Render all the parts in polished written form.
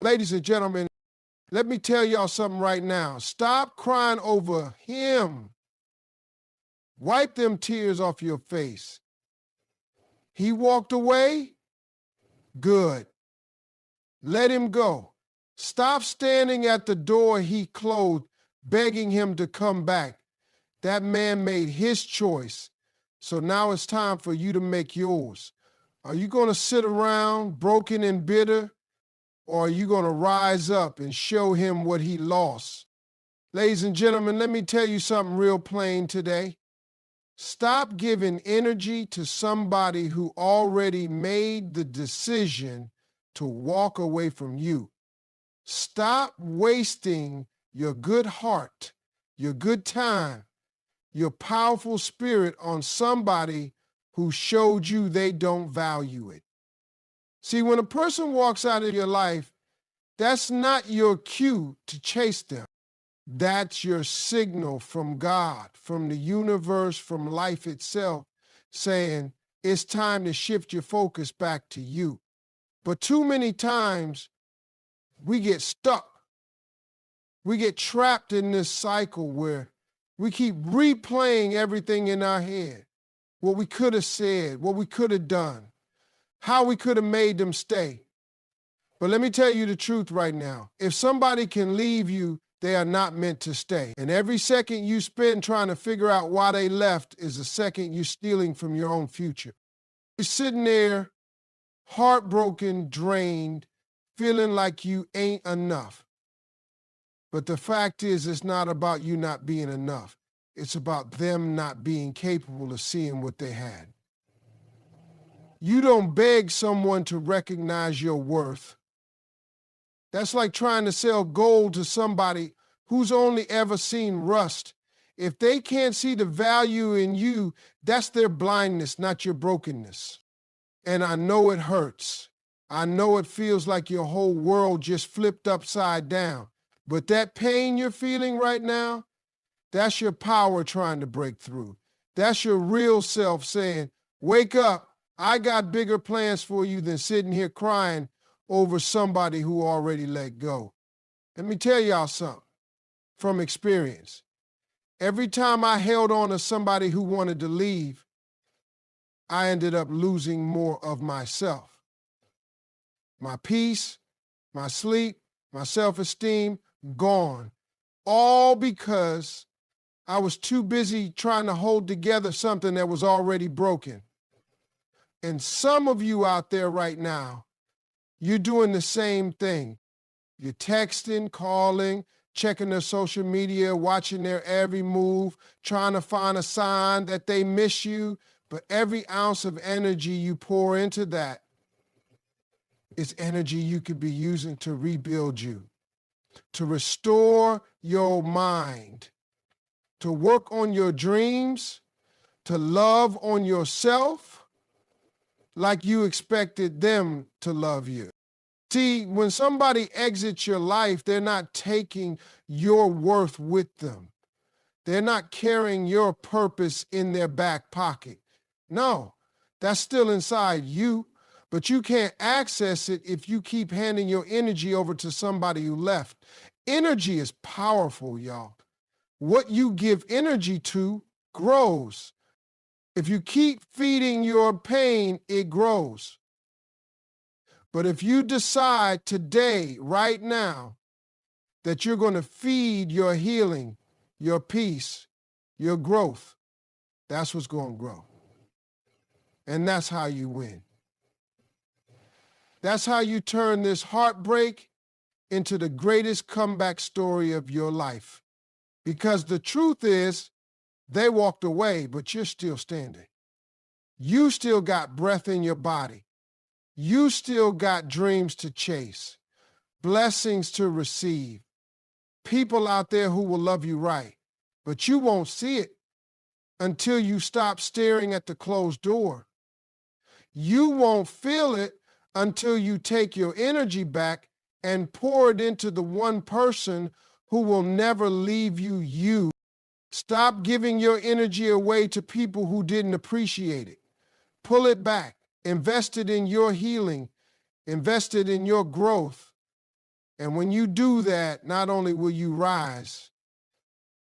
Ladies and gentlemen, let me tell y'all something right now. Stop crying over him. Wipe them tears off your face. He walked away? Good. Let him go. Stop standing at the door he closed, begging him to come back. That man made his choice. So now it's time for you to make yours. Are you going to sit around broken and bitter, or are you going to rise up and show him what he lost? Ladies and gentlemen, let me tell you something real plain today. Stop giving energy to somebody who already made the decision to walk away from you. Stop wasting your good heart, your good time, your powerful spirit on somebody who showed you they don't value it. See, when a person walks out of your life, that's not your cue to chase them. That's your signal from God, from the universe, from life itself, saying it's time to shift your focus back to you. But too many times we get stuck. We get trapped in this cycle where we keep replaying everything in our head. What we could have said, what we could have done, how we could have made them stay. But let me tell you the truth right now. If somebody can leave you, they are not meant to stay. And every second you spend trying to figure out why they left is a second you're stealing from your own future. You're sitting there, heartbroken, drained, feeling like you ain't enough. But the fact is, it's not about you not being enough. It's about them not being capable of seeing what they had. You don't beg someone to recognize your worth. That's like trying to sell gold to somebody who's only ever seen rust. If they can't see the value in you, that's their blindness, not your brokenness. And I know it hurts. I know it feels like your whole world just flipped upside down. But that pain you're feeling right now, that's your power trying to break through. That's your real self saying, wake up, I got bigger plans for you than sitting here crying over somebody who already let go. Let me tell y'all something from experience. Every time I held on to somebody who wanted to leave, I ended up losing more of myself. My peace, my sleep, my self-esteem, gone. All because I was too busy trying to hold together something that was already broken. And some of you out there right now, you're doing the same thing. You're texting, calling, checking their social media, watching their every move, trying to find a sign that they miss you. But every ounce of energy you pour into that is energy you could be using to rebuild you, to restore your mind, to work on your dreams, to love on yourself like you expected them to love you. See, when somebody exits your life, they're not taking your worth with them. They're not carrying your purpose in their back pocket. No, that's still inside you, but you can't access it if you keep handing your energy over to somebody who left. Energy is powerful, y'all. What you give energy to grows. If you keep feeding your pain, it grows. But if you decide today, right now, that you're going to feed your healing, your peace, your growth, that's what's going to grow. And that's how you win. That's how you turn this heartbreak into the greatest comeback story of your life. Because the truth is, they walked away, but you're still standing. You still got breath in your body. You still got dreams to chase, blessings to receive, people out there who will love you right. But you won't see it until you stop staring at the closed door. You won't feel it until you take your energy back and pour it into the one person who will never leave you, you. Stop giving your energy away to people who didn't appreciate it. Pull it back. Invest it in your healing. Invest it in your growth. And when you do that, not only will you rise,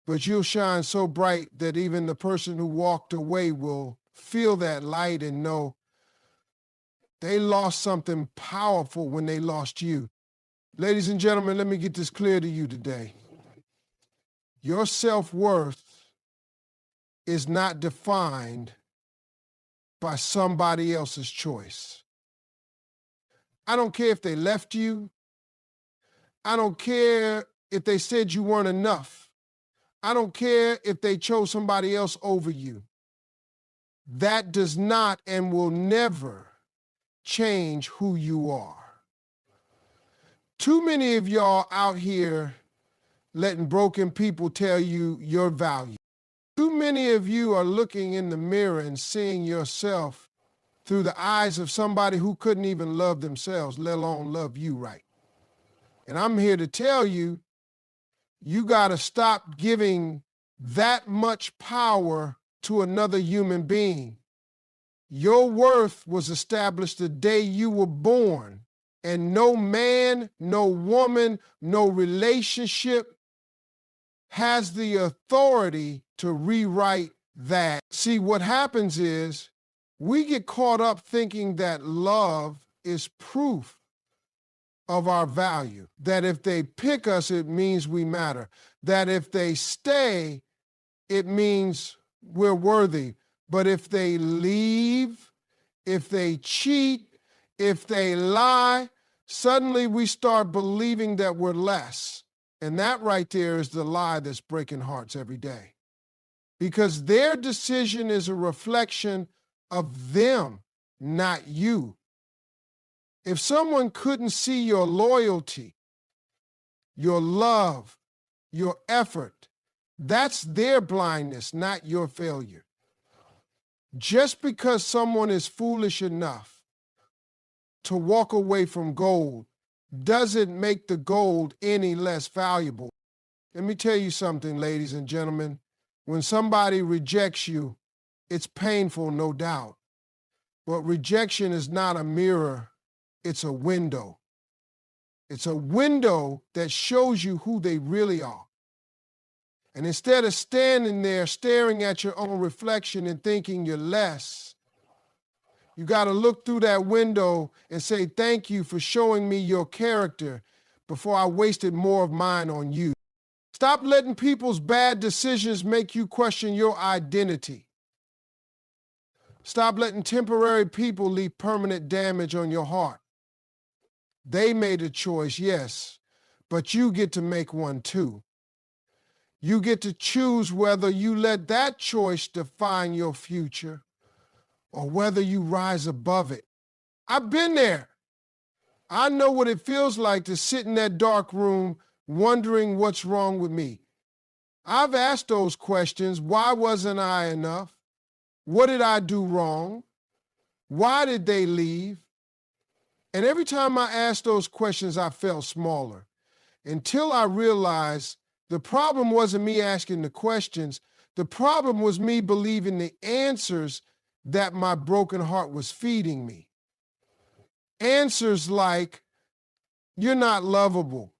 but you'll shine so bright that even the person who walked away will feel that light and know they lost something powerful when they lost you. Ladies and gentlemen, let me get this clear to you today. Your self-worth is not defined by somebody else's choice. I don't care if they left you. I don't care if they said you weren't enough. I don't care if they chose somebody else over you. That does not and will never change who you are. Too many of y'all out here letting broken people tell you your value. Too many of you are looking in the mirror and seeing yourself through the eyes of somebody who couldn't even love themselves, let alone love you right. And I'm here to tell you, you got to stop giving that much power to another human being. Your worth was established the day you were born, and no man, no woman, no relationship has the authority to rewrite that. See, what happens is we get caught up thinking that love is proof of our value, that if they pick us, it means we matter, that if they stay, it means we're worthy. But if they leave, if they cheat, if they lie, suddenly we start believing that we're less. And that right there is the lie that's breaking hearts every day. Because their decision is a reflection of them, not you. If someone couldn't see your loyalty, your love, your effort, that's their blindness, not your failure. Just because someone is foolish enough to walk away from gold doesn't make the gold any less valuable. Let me tell you something, ladies and gentlemen. When somebody rejects you, it's painful, no doubt. But rejection is not a mirror, it's a window. It's a window that shows you who they really are. And instead of standing there staring at your own reflection and thinking you're less, you got to look through that window and say, thank you for showing me your character before I wasted more of mine on you. Stop letting people's bad decisions make you question your identity. Stop letting temporary people leave permanent damage on your heart. They made a choice, yes, but you get to make one too. You get to choose whether you let that choice define your future or whether you rise above it. I've been there. I know what it feels like to sit in that dark room wondering what's wrong with me. I've asked those questions. Why wasn't I enough? What did I do wrong? Why did they leave? And every time I asked those questions, I felt smaller until I realized the problem wasn't me asking the questions. The problem was me believing the answers that my broken heart was feeding me. Answers like, you're not lovable,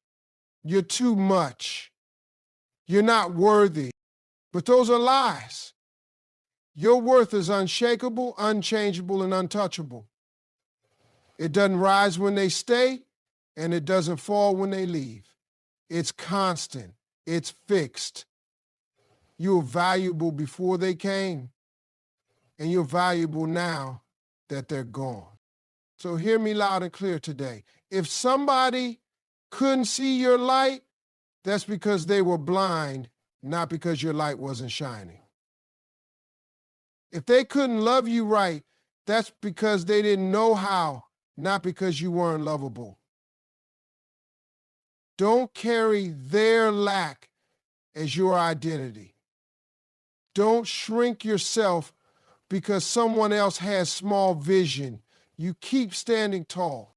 you're too much, you're not worthy. But those are lies. Your worth is unshakable, unchangeable, and untouchable. It doesn't rise when they stay, and it doesn't fall when they leave. It's constant. It's fixed. You were valuable before they came, and you're valuable now that they're gone. So hear me loud and clear today. If somebody couldn't see your light, that's because they were blind, not because your light wasn't shining. If they couldn't love you right, that's because they didn't know how, not because you weren't lovable. Don't carry their lack as your identity. Don't shrink yourself because someone else has small vision. You keep standing tall.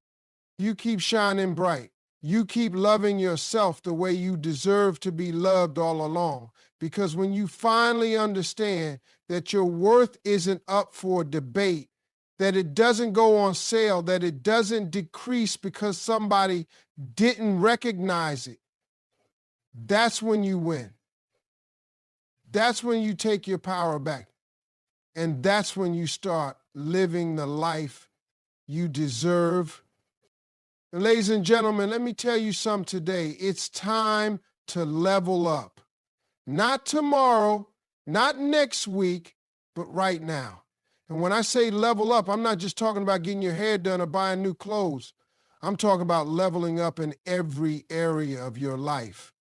You keep shining bright. You keep loving yourself the way you deserve to be loved all along. Because when you finally understand that your worth isn't up for debate, that it doesn't go on sale, that it doesn't decrease because somebody didn't recognize it, that's when you win. That's when you take your power back. And that's when you start living the life you deserve. And ladies and gentlemen, let me tell you something today. It's time to level up. Not tomorrow, not next week, but right now. And when I say level up, I'm not just talking about getting your hair done or buying new clothes. I'm talking about leveling up in every area of your life.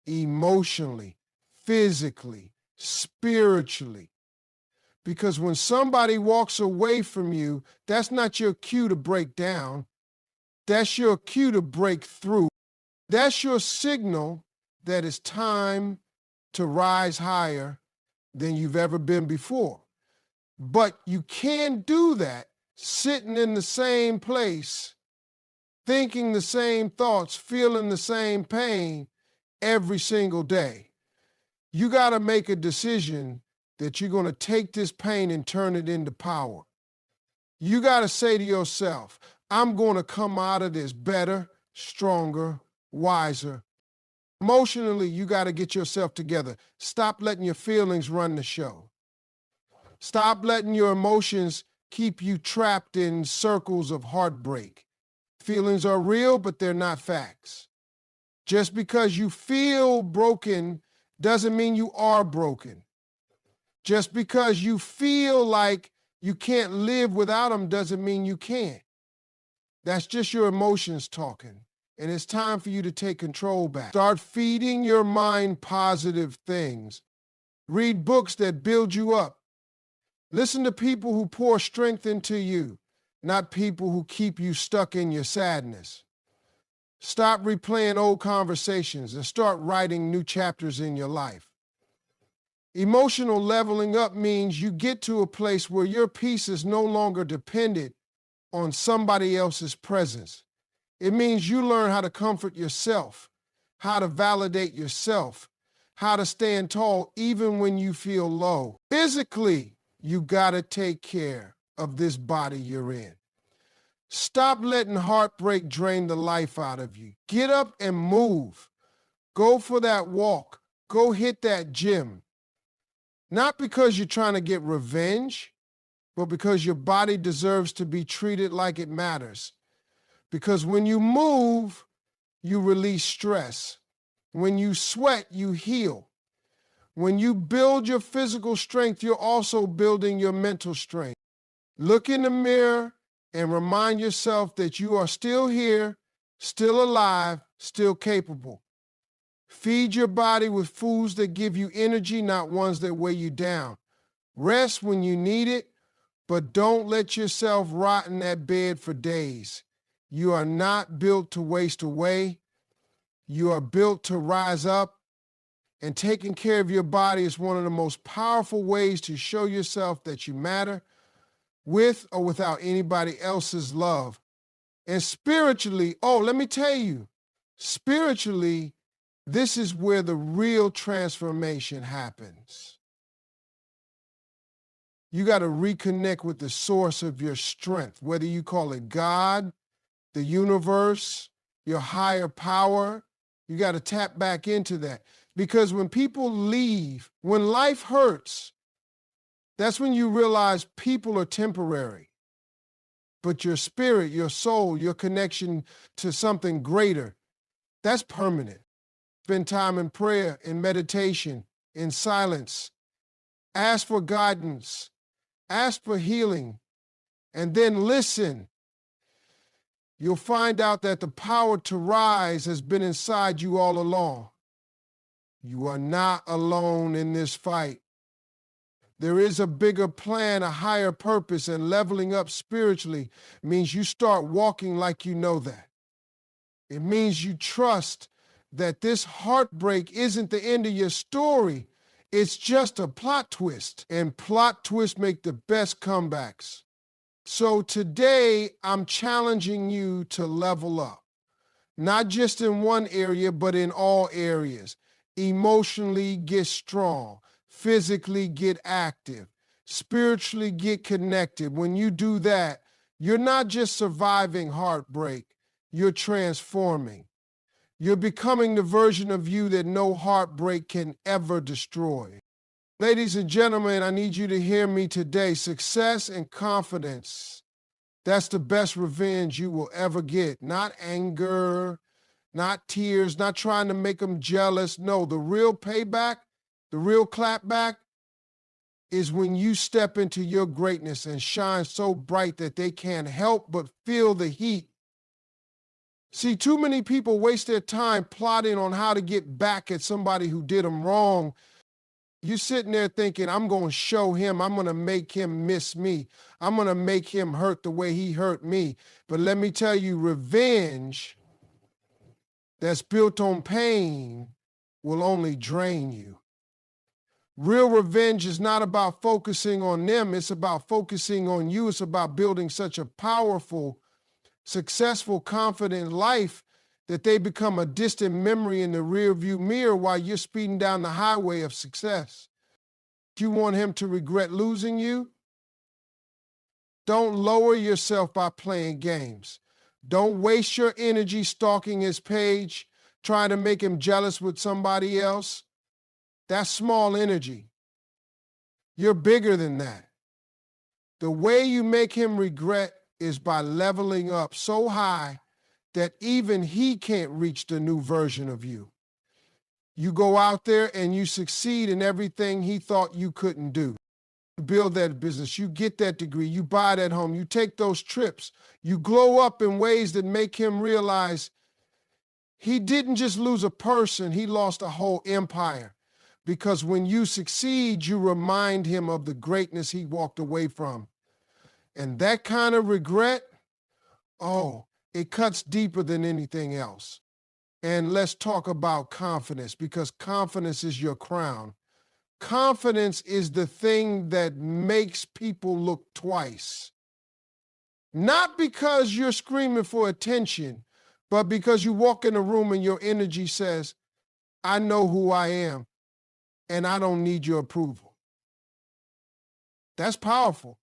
Emotionally, physically, spiritually. Because when somebody walks away from you, that's not your cue to break down. That's your cue to break through. That's your signal that it's time to rise higher than you've ever been before. But you can't do that sitting in the same place, thinking the same thoughts, feeling the same pain every single day. You got to make a decision that you're going to take this pain and turn it into power. You got to say to yourself, I'm going to come out of this better, stronger, wiser. Emotionally, you got to get yourself together. Stop letting your feelings run the show. Stop letting your emotions keep you trapped in circles of heartbreak. Feelings are real, but they're not facts. Just because you feel broken doesn't mean you are broken. Just because you feel like you can't live without them doesn't mean you can't. That's just your emotions talking. And it's time for you to take control back. Start feeding your mind positive things. Read books that build you up. Listen to people who pour strength into you, not people who keep you stuck in your sadness. Stop replaying old conversations and start writing new chapters in your life. Emotional leveling up means you get to a place where your peace is no longer dependent on somebody else's presence. It means you learn how to comfort yourself, how to validate yourself, how to stand tall even when you feel low. Physically, you gotta take care of this body you're in. Stop letting heartbreak drain the life out of you. Get up and move. Go for that walk. Go hit that gym. Not because you're trying to get revenge, but because your body deserves to be treated like it matters. Because when you move, you release stress. When you sweat, you heal. When you build your physical strength, you're also building your mental strength. Look in the mirror and remind yourself that you are still here, still alive, still capable. Feed your body with foods that give you energy, not ones that weigh you down. Rest when you need it, but don't let yourself rot in that bed for days. You are not built to waste away. You are built to rise up. And taking care of your body is one of the most powerful ways to show yourself that you matter, with or without anybody else's love. And spiritually, let me tell you, spiritually, this is where the real transformation happens. You got to reconnect with the source of your strength, whether you call it God, the universe, your higher power. You got to tap back into that. Because when people leave, when life hurts, that's when you realize people are temporary. But your spirit, your soul, your connection to something greater, that's permanent. Spend time in prayer, in meditation, in silence. Ask for guidance. Ask for healing. And then listen. You'll find out that the power to rise has been inside you all along. You are not alone in this fight. There is a bigger plan, a higher purpose, and leveling up spiritually means you start walking like you know that. It means you trust that this heartbreak isn't the end of your story. It's just a plot twist, and plot twists make the best comebacks. So today, I'm challenging you to level up, not just in one area, but in all areas. Emotionally, get strong. Physically, get active. spiritually get connected. When you do that, you're not just surviving heartbreak, you're transforming. You're becoming the version of you that no heartbreak can ever destroy. Ladies and gentlemen, I need you to hear me today. Success and confidence, that's the best revenge you will ever get. Not anger, not tears, not trying to make them jealous. No, the real payback, the real clapback is when you step into your greatness and shine so bright that they can't help but feel the heat. See, too many people waste their time plotting on how to get back at somebody who did them wrong. You're sitting there thinking, I'm going to show him, I'm going to make him miss me. I'm going to make him hurt the way he hurt me. But let me tell you, revenge that's built on pain will only drain you. Real revenge is not about focusing on them. It's about focusing on you. It's about building such a powerful, successful, confident life that they become a distant memory in the rearview mirror while you're speeding down the highway of success. Do you want him to regret losing you? Don't lower yourself by playing games. Don't waste your energy stalking his page, trying to make him jealous with somebody else. That's small energy. You're bigger than that. The way you make him regret is by leveling up so high that even he can't reach the new version of you. You go out there and you succeed in everything he thought you couldn't do. You build that business, you get that degree, you buy that home, you take those trips, you glow up in ways that make him realize he didn't just lose a person, he lost a whole empire. Because when you succeed, you remind him of the greatness he walked away from. And that kind of regret, oh, it cuts deeper than anything else. And let's talk about confidence, because confidence is your crown. Confidence is the thing that makes people look twice. Not because you're screaming for attention, but because you walk in a room and your energy says, I know who I am, and I don't need your approval. That's powerful.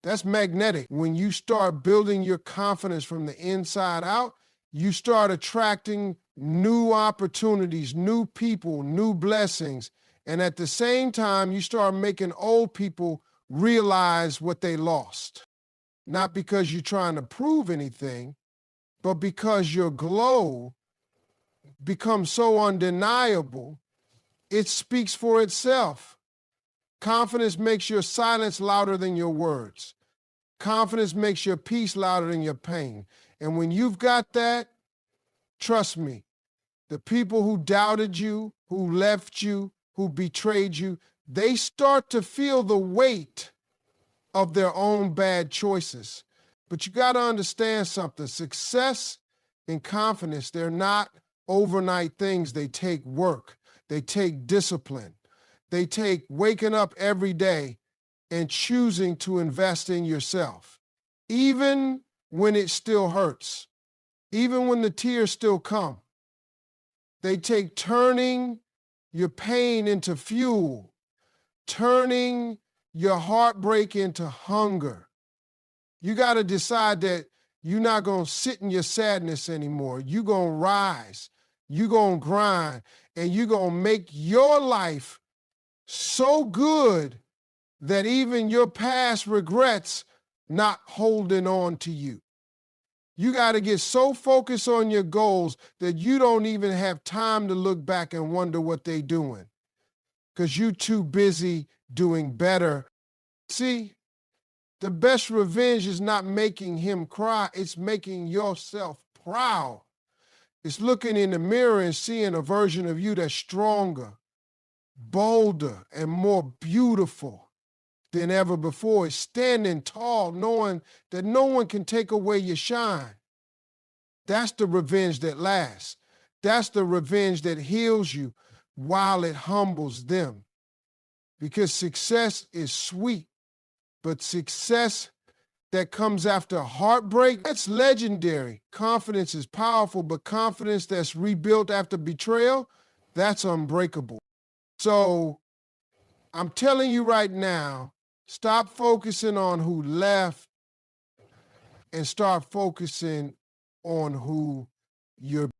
That's magnetic. When you start building your confidence from the inside out, you start attracting new opportunities, new people, new blessings. And at the same time, you start making old people realize what they lost. Not because you're trying to prove anything, but because your glow becomes so undeniable, it speaks for itself. Confidence makes your silence louder than your words. Confidence makes your peace louder than your pain. And when you've got that, trust me, the people who doubted you, who left you, who betrayed you, they start to feel the weight of their own bad choices. But you got to understand something. Success and confidence, they're not overnight things. They take work. They take discipline. They take waking up every day and choosing to invest in yourself, even when it still hurts, even when the tears still come. They take turning your pain into fuel, turning your heartbreak into hunger. You got to decide that you're not going to sit in your sadness anymore. You're going to rise. You're going to grind. And you're going to make your life so good that even your past regrets not holding on to you. You got to get so focused on your goals that you don't even have time to look back and wonder what they're doing, because you're too busy doing better. See, the best revenge is not making him cry. It's making yourself proud. It's looking in the mirror and seeing a version of you that's stronger, bolder, and more beautiful than ever before. It's standing tall, knowing that no one can take away your shine. That's the revenge that lasts. That's the revenge that heals you while it humbles them. Because success is sweet, but success that comes after heartbreak, that's legendary. Confidence is powerful, but confidence that's rebuilt after betrayal, that's unbreakable. So I'm telling you right now, stop focusing on who left and start focusing on who you're